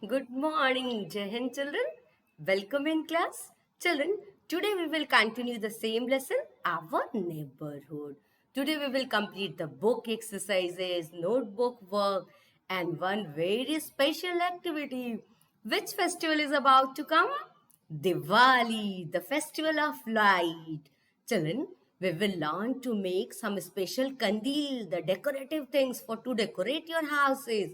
Good morning, Jai Hind children. Welcome in class. Children, today we will continue the same lesson, our neighborhood. Today we will complete the book exercises, notebook work, and one very special activity. Which festival is about to come? Diwali, the festival of light. Children, we will learn to make some special kandil, the decorative things for to decorate your houses.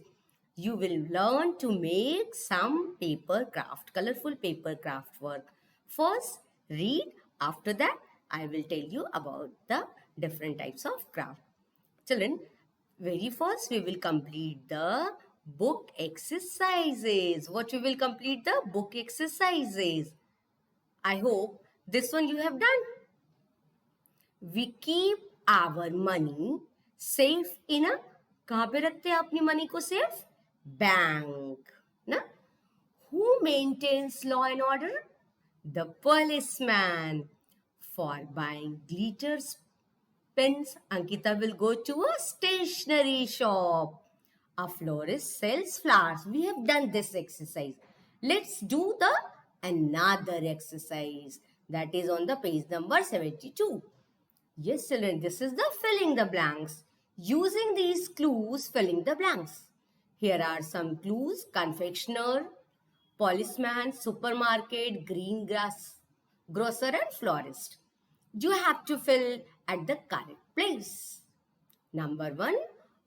You will learn to make some paper craft, colorful paper craft work. First, read. After that, I will tell you about the different types of craft. Children, very first we will complete the book exercises. What we will complete the book exercises. I hope this one you have done. We keep our money safe in a कहाँ पे रखते हैं अपनी money को safe bank ना who maintains law and order the policeman for buying glitters pens Ankita will go to a stationery shop a florist sells flowers we have done this exercise let's do the another exercise that is on the page number 72. Yes, children, this is the filling the blanks. Using these clues, filling the blanks. Here are some clues. Confectioner, policeman, supermarket, green grass, grocer and florist. You have to fill at the correct place. Number 1,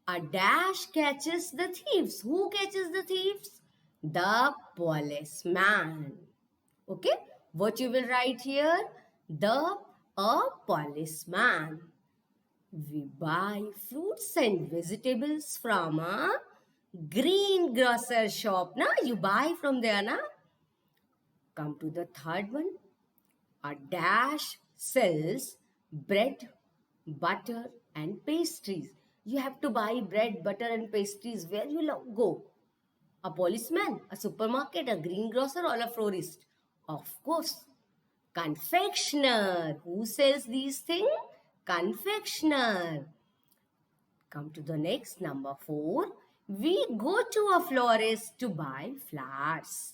a dash catches the thieves. Who catches the thieves? The policeman. Okay, what you will write here? The a policeman. We buy fruits and vegetables from a green grocer shop. Na, you buy from there, na? Come to the third one. A dash sells bread, butter, and pastries. You have to buy bread, butter, and pastries where you go. A policeman, a supermarket, a greengrocer, or a florist? Of course, confectioner. Who sells these things? Confectioner. Come to the next, number 4. We go to a florist to buy flowers.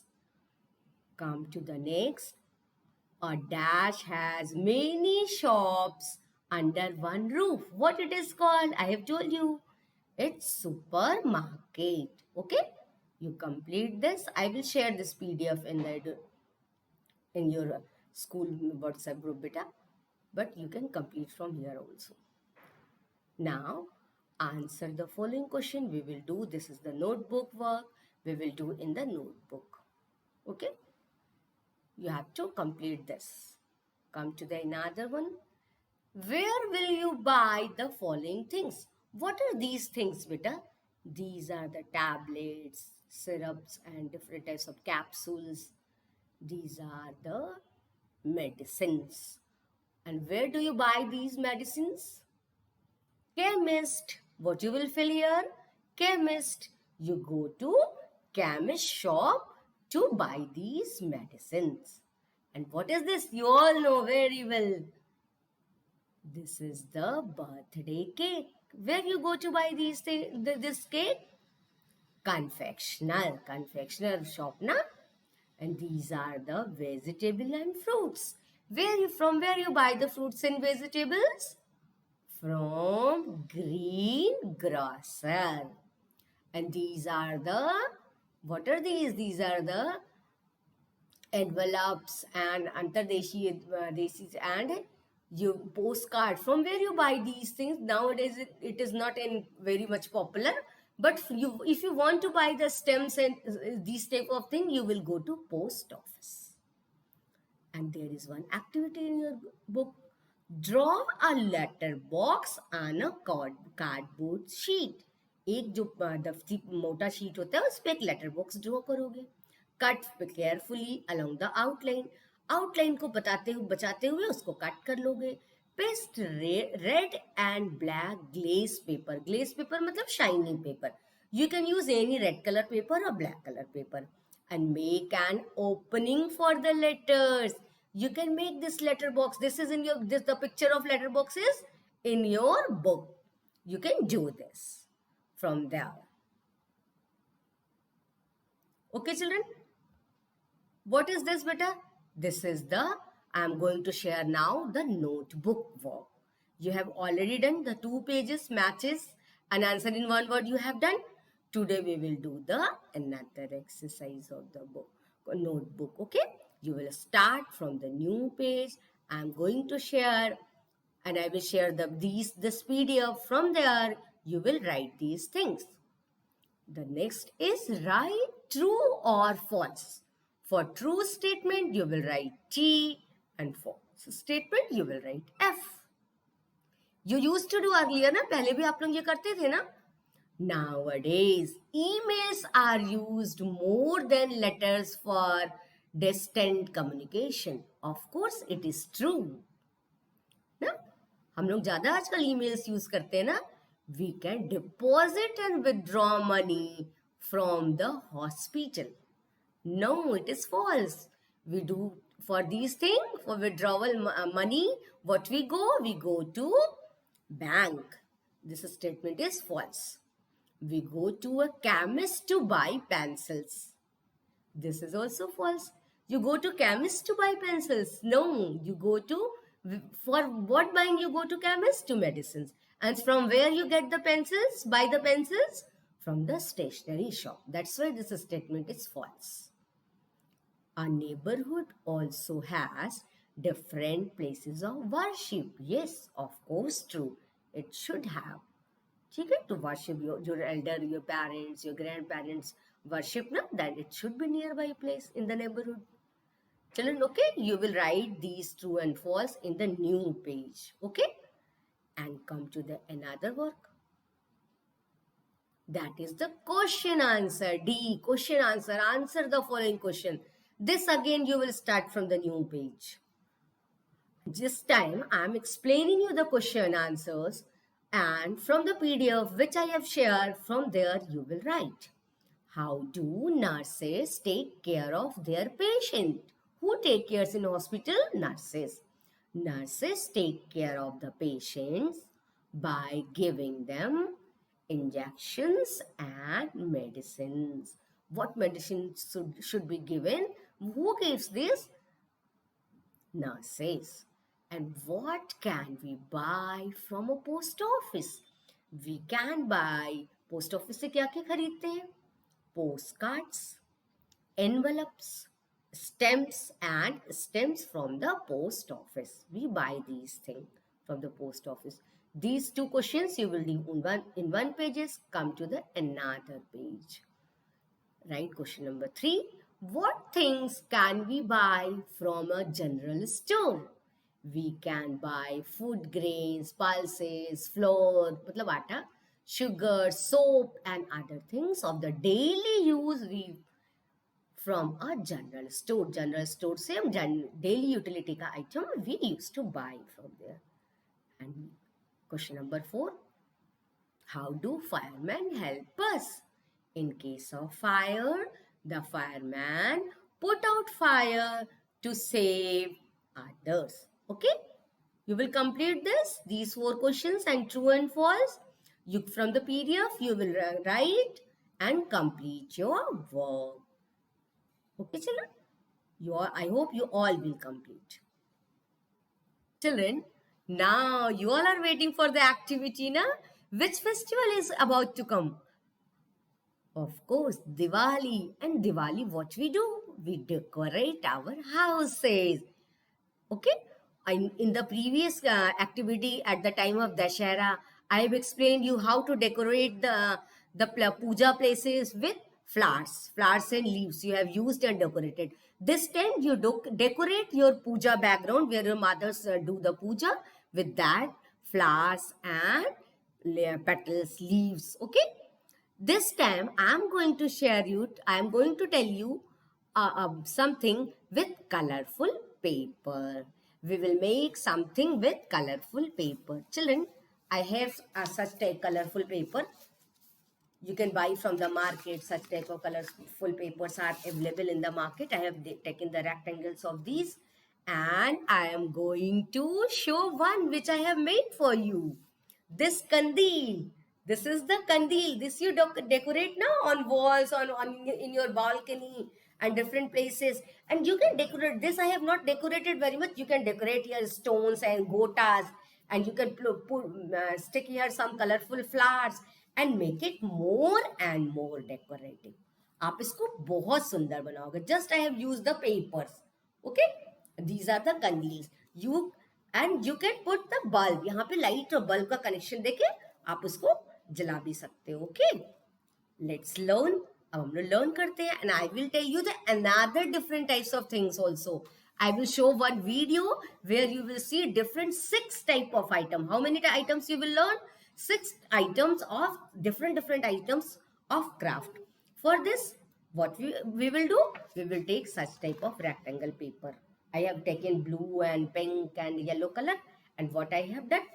Come to the next. A dash has many shops under one roof. What it is called? I have told you. It's supermarket. Okay? You complete this. I will share this PDF in your school WhatsApp group, beta. But you can complete from here also. Now, answer the following question. We will do, this is the notebook work. We will do in the notebook. Okay? You have to complete this. Come to the another one. Where will you buy the following things? What are these things, beta? These are the tablets, syrups, and different types of capsules. These are the medicines. And where do you buy these medicines? Chemist. What you will fill here? Chemist. You go to chemist shop to buy these medicines. And what is this? You all know very well. This is the birthday cake. Where you go to buy this cake? Confectioner shop, na? And these are the vegetable and fruits. From where you buy the fruits and vegetables? From greengrocer. And these are the, what are these? These are the envelopes and antardeshi and you postcard. From where you buy these things? Nowadays it is not in very much popular. But if you want to buy the stamps and these type of thing, you will go to post office. And there is one activity in your book. Draw a letter box on a cardboard sheet. एक जो दफ्ती मोटा sheet होता है उस पर एक letter box draw करोगे. Cut carefully along the outline. Outline को बचाते हुए उसको कट कर लोगे. Paste red and black glace paper. Glace paper मतलब shining paper. You can use any red color paper or black color paper and make an opening for the letters. You can make this letter box. This is in your, the picture of letter box is in your book. You can do this from there. Okay, children? What is this, beta? This is I am going to share now the notebook work. You have already done the 2 pages matches and answer in one word you have done. Today we will do the another exercise of the book, notebook. Okay? You will start from the new page. I am going to share and I will share this PDF from there. You will write these things. The next is write true or false. For true statement, you will write T, and false statement, you will write F. You used to do earlier ना, पहले भी आप लोग ये करते थे ना? Nowadays, emails are used more than letters for distant communication. Of course, it is true. ना? हम लोग ज़्यादा आजकल emails use करते हैं ना? We can deposit and withdraw money from the hospital. No, it is false. We do for these things, for withdrawal money, what we go to bank. This statement is false. We go to a chemist to buy pencils. This is also false. You go to chemist to buy pencils. No, you go to, for what buying you go to chemist? To medicines. And from where you get the pencils? Buy the pencils? From the stationery shop. That's why this statement is false. Our neighborhood also has different places of worship. Yes, of course, true. It should have. ठीक है, to worship your elder, your parents, your grandparents worship na, then it should be nearby place in the neighborhood. Children, okay, you will write these true and false in the new page, okay? And come to the another work. That is the question answer. D, question answer. Answer the following question. This again you will start from the new page. This time I am explaining you the question answers, and from the PDF which I have shared, from there you will write. How do nurses take care of their patient? Who take care in hospital? Nurses. Nurses take care of the patients by giving them injections and medicines. What medicines should be given? Who gives this? Nurses. And what can we buy from a post office? We can buy, post office से क्या क्या खरीदते हैं? Postcards, envelopes, stamps from the post office. We buy these things from the post office. These two questions you will do in one pages. Come to the another page. Right, question number 3. What things can we buy from a general store? We can buy food grains, pulses, flour, मतलब आटा, sugar, soap and other things of the daily use we from a general store. General store से हम daily utility का item we used to buy from there. And question number 4. How do firemen help us? In case of fire, the fireman put out fire to save others. Okay? You will complete these 4 questions and true and false. From the PDF, you will write and complete your work. Okay, children? I hope you all will complete. Children, now you all are waiting for the activity, na? Which festival is about to come? Of course, Diwali. And Diwali, what we do? We decorate our houses. Okay? In the previous activity at the time of Dashera, I have explained you how to decorate the puja places with flowers and leaves. You have used and decorated. This time you decorate your puja background where your mothers do the puja with that flowers and petals, leaves. Okay? This time I am going to tell you something with colorful paper. We will make something with colorful paper. Children, I have such type colorful paper. You can buy from the market. Such type of colorful papers are available in the market. I have taken the rectangles of these and I am going to show one which I have made for you. This kandil. This is the kandil. This you decorate now on walls, on in your balcony and different places. And you can decorate this. I have not decorated very much. You can decorate here stones and gotas, and you can stick here some colorful flowers and make it more and more decorative. आप इसको बहुत सुंदर बनाओगे. Just I have used the papers. Okay, these are the kandils. You can put the bulb. यहाँ पे light और bulb का connection देके आप उसको जला भी सकते हो. Okay, let's learn. अब हम लोग लर्न करते हैं, and I will tell you the another different types of things also. I will show one video where you will see different 6 type of item. How many items you will learn? 6 items of different items of craft. For this, what we will do? We will take such type of rectangle paper. I have taken blue and pink and yellow color. And what I have done?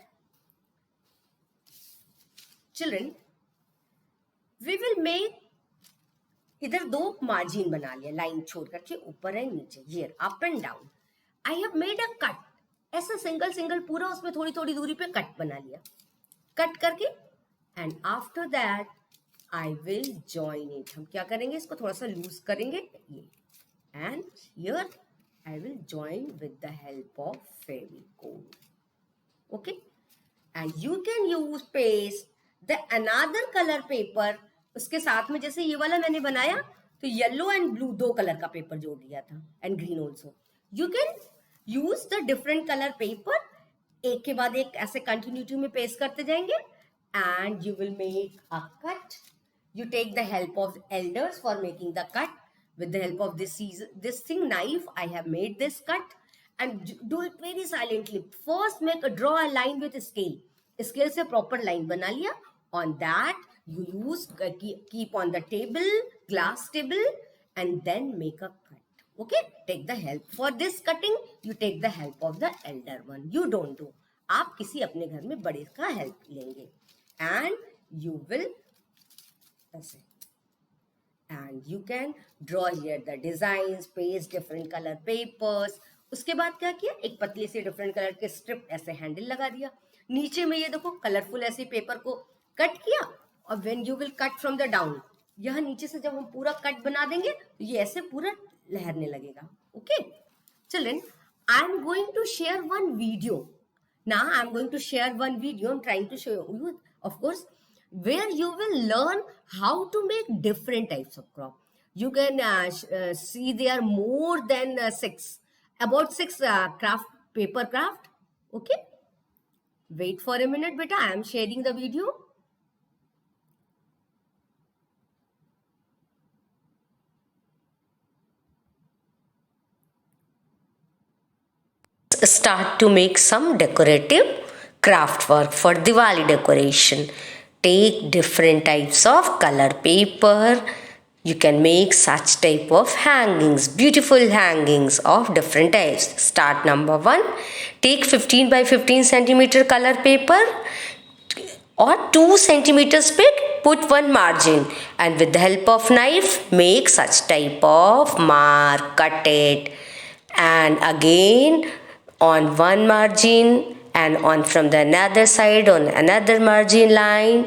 Children, we will make इधर 2 margin बना लिया, line छोड़ करके ऊपर है नीचे, here up and down. I have made a cut. ऐसा single पूरा उसमें थोड़ी थोड़ी दूरी पे कट बना लिया. कट करके and after that I will join it. हम क्या करेंगे, इसको थोड़ा सा लूज करेंगे ये, and here I will join with the help of Fevicol. Okay, and you can use paste the another colour paper. उसके साथ में जैसे ये वाला मैंने बनाया तो येलो एंड ब्लू 2 कलर का पेपर जोड़ दिया था, and green also. You can use the different colour paper, एक के बाद एक ऐसे कंटिन्यूटी में पेस्ट करते जाएंगे, and you will make a cut. You take the help of elders for making the cut. With the help of this thing knife, I have made this cut, and do it very silently. First, draw a line with a scale. Scale से proper line बना लिया. On that, you use keep on the table, glass table, and then make a cut. Okay, take the help for this cutting. You take the help of the elder one. You don't do. आप किसी अपने घर में बड़े का help लेंगे, and you will. And you can draw here the designs, paste different color papers. उसके बाद क्या किया, एक पतली सी डिफरेंट कलर के स्ट्रिप ऐसे हैंडल लगा दिया. नीचे में ये देखो कलरफुल ऐसे पेपर को कट किया, और when you will cut from the down, यह नीचे से जब हम पूरा कट बना देंगे तो ये ऐसे पूरा लहरने लगेगा. Okay children, I am going to share one video. Now I am going to share one video. I'm trying to show you, of course, where you will learn how to make different types of crop. You can see there are more than 6, about 6 paper craft. Okay, wait for a minute beta, I am sharing the video. Start to make some decorative craft work for Diwali decoration. Take different types of color paper. You can make such type of hangings, beautiful hangings of different types. Start number 1. Take 15 by 15 centimeter color paper or 2 centimeters thick. Put one margin, and with the help of knife make such type of mark. Cut it, and again on one margin, and on from the another side on another margin line,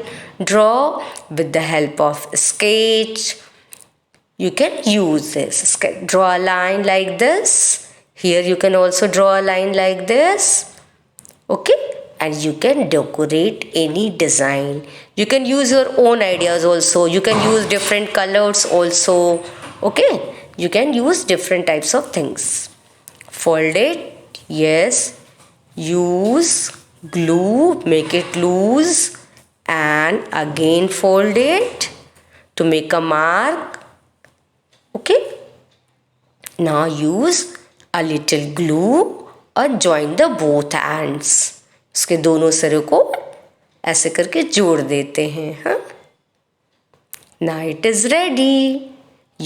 draw with the help of sketch. You can use this. Draw a line like this. Here you can also draw a line like this. Okay, and you can decorate any design. You can use your own ideas also. You can use different colors also. Okay, you can use different types of things. Fold it. Yes, use glue, make it loose, and again fold it to make a mark. Okay, now use a little glue और join the both ends. इसके दोनों सिरों को ऐसे करके जोड़ देते हैं. हाँ, now it is ready.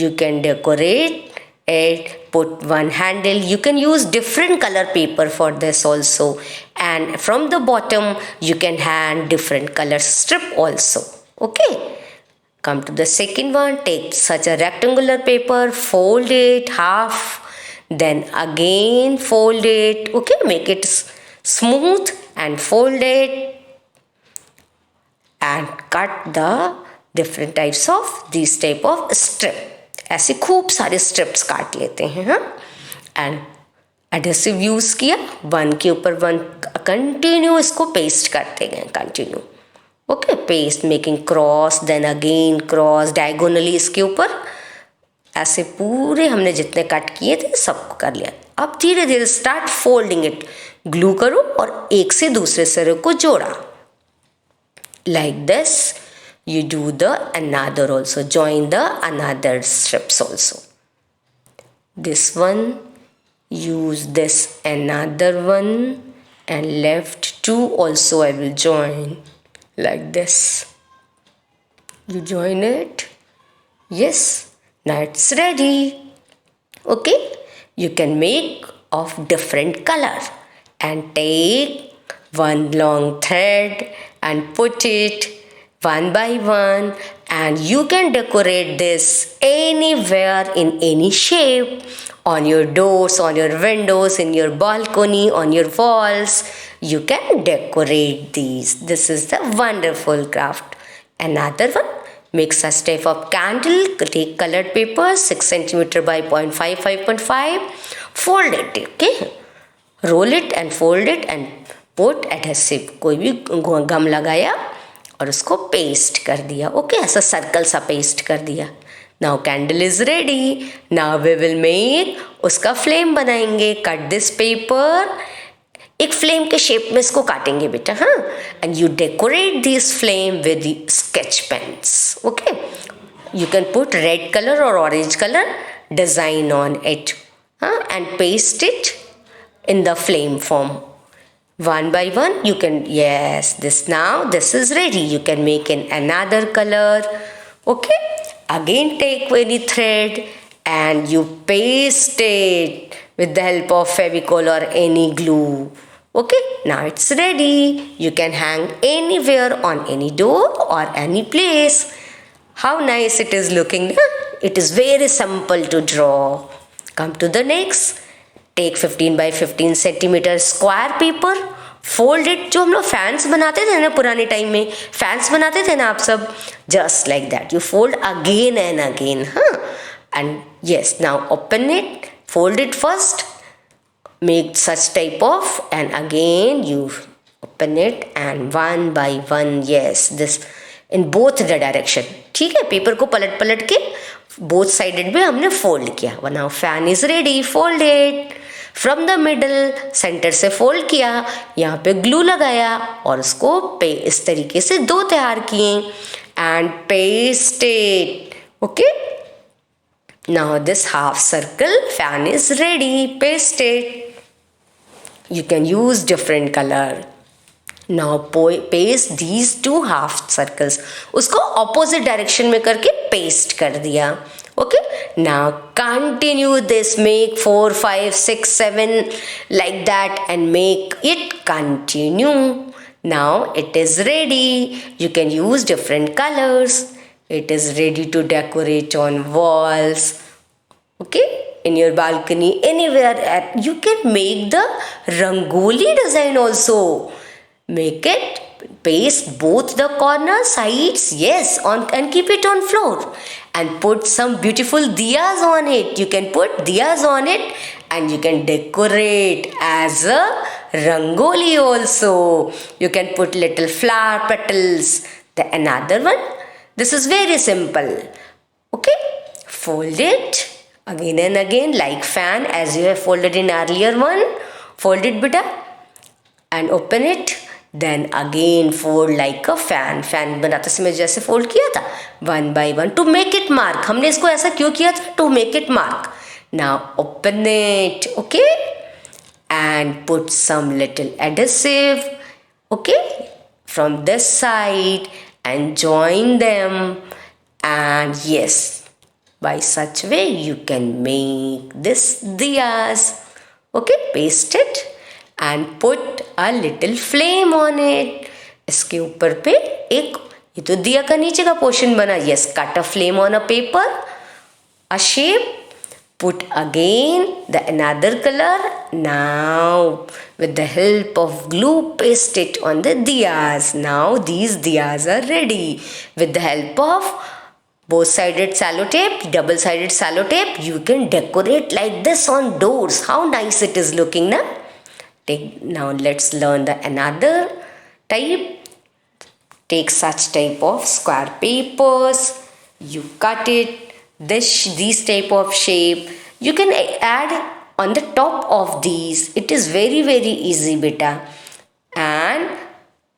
You can decorate it. Put one handle. You can use different color paper for this also, and from the bottom you can hang different color strip also. Okay, come to the second one. Take such a rectangular paper, fold it half, then again fold it. Okay, make it smooth and fold it. and cut the different types of these type of strip. ऐसे खूब सारे strips काट लेते हैं. हाँ, and adhesive use किया, one के ऊपर वन कंटिन्यू इसको पेस्ट करते गए, continue. Okay, paste making cross, then again cross diagonally इसके ऊपर. ऐसे पूरे हमने जितने कट किए थे सबको कर लिया. अब धीरे धीरे स्टार्ट फोल्डिंग इट. ग्लू करो और एक से दूसरे सिरे को जोड़ा. Like this you do the another also, join the another strips also. This one, use this another one, and left two also I will join like this. You join it. Yes, now it's ready. Okay, you can make of different color and take one long thread and put it one by one, and you can decorate this anywhere in any shape, on your doors, on your windows, in your balcony, on your walls. You can decorate these. This is the wonderful craft. Another one, make such type of candle. Take colored paper 6 centimeter by 0.5, 5.5, fold it. Okay, roll it and fold it and put adhesive. कोई भी गम लगाया और उसको paste कर दिया. Okay, ऐसा circle सा paste कर दिया. Now candle is ready. Now we will make, उसका फ्लेम बनाएंगे. कट दिस पेपर, एक फ्लेम के शेप में इसको काटेंगे बेटा. हाँ, and you decorate this flame with sketch pens. Okay, you can put red colour और orange colour design on it. हाँ, and paste it in the flame form. One by one you can, yes, this is ready. You can make in another color. Okay, again take any thread and you paste it with the help of Fevicol or any glue. Okay, now it's ready. You can hang anywhere on any door or any place. How nice it is looking. It is very simple to draw. Come to the next. Take 15 by 15 centimeter square paper. Fold it. जो हम लोग fans बनाते थे ना पुराने time में, fans बनाते थे ना आप सब, just like that. You fold again and again. हाँ, and yes, now open it. Fold it first. Make such type of, and again you open it and one by one. Yes, this in both the direction. ठीक है, paper को पलट पलट के both sided में हमने fold किया. Now fan is ready. Fold it. From the middle, centre से फोल्ड किया, यहाँ पे ग्लू लगाया और उसको इस तरीके से दो तैयार किए and paste it. Okay, now this half circle fan is ready. Paste it. You can use different colour. Now paste these two half circles. उसको ऑपोजिट डायरेक्शन में करके पेस्ट कर दिया. Okay, now continue this, make 4, 5, 6, 7 like that and make it continue. Now it is ready. You can use different colors. It is ready to decorate on walls. Okay, in your balcony, anywhere. You can make the rangoli design also. Make it, paste both the corner sides, yes, on, and keep it on floor and put some beautiful diyas on it. You can put diyas on it and you can decorate as a rangoli also. You can put little flower petals. The another one, this is very simple. Okay, fold it again and again like fan, as you have folded in earlier one. Fold it beta and open it. Then again fold like a fan. Fan बनाते समय जैसे fold किया था, one by one, to make it mark. हमने इसको ऐसा क्यों किया था? To make it mark. Now open it. Okay, and put some little adhesive. Okay, from this side and join them. And yes, by such way you can make this diyas. Okay, paste it and put a little flame on it. इसके ऊपर पे एक, ये तो दिया का नीचे का पोर्शन बना. yes, cut a flame on a paper, a shape, put again the another color Now, with the help of glue, paste it on the diyas. Now, these diyas are ready. With the help of both-sided sellotape, double-sided sellotape, you can decorate like this on doors. How nice it is looking, na? Now, let's learn the another type. Take such type of square papers, you cut it these type of shape, you can add on the top of these. It is very easy, beta. And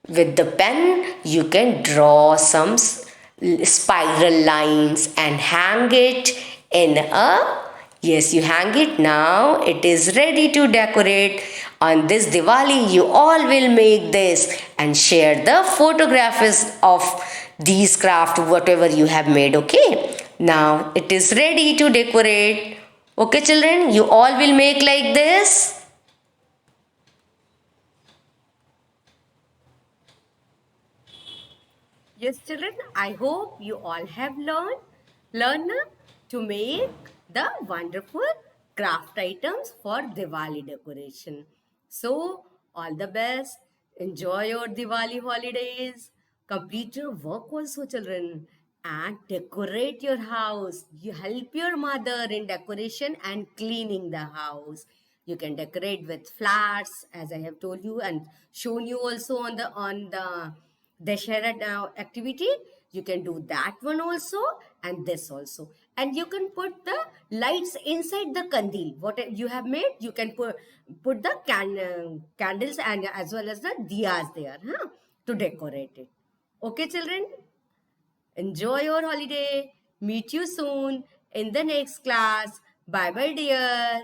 with the pen you can draw some spiral lines and hang it in a, yes, you hang it. Now it is ready to decorate. On this Diwali, you all will make this and share the photographs of these craft, whatever you have made. Okay. Now it is ready to decorate. Okay, children, you all will make like this. Yes, children, I hope you all have learned to make the wonderful craft items for Diwali decoration. So, all the best. Enjoy your Diwali holidays. Complete your work also, children, and decorate your house. You help your mother in decoration and cleaning the house. You can decorate with flowers, as I have told you and shown you also on the Dashera activity. You can do that one also and this also. And you can put the lights inside the kandil. What you have made, you can put the candles and as well as the diyas there, huh, to decorate it. Okay, children, enjoy your holiday. Meet you soon in the next class. Bye bye, dear.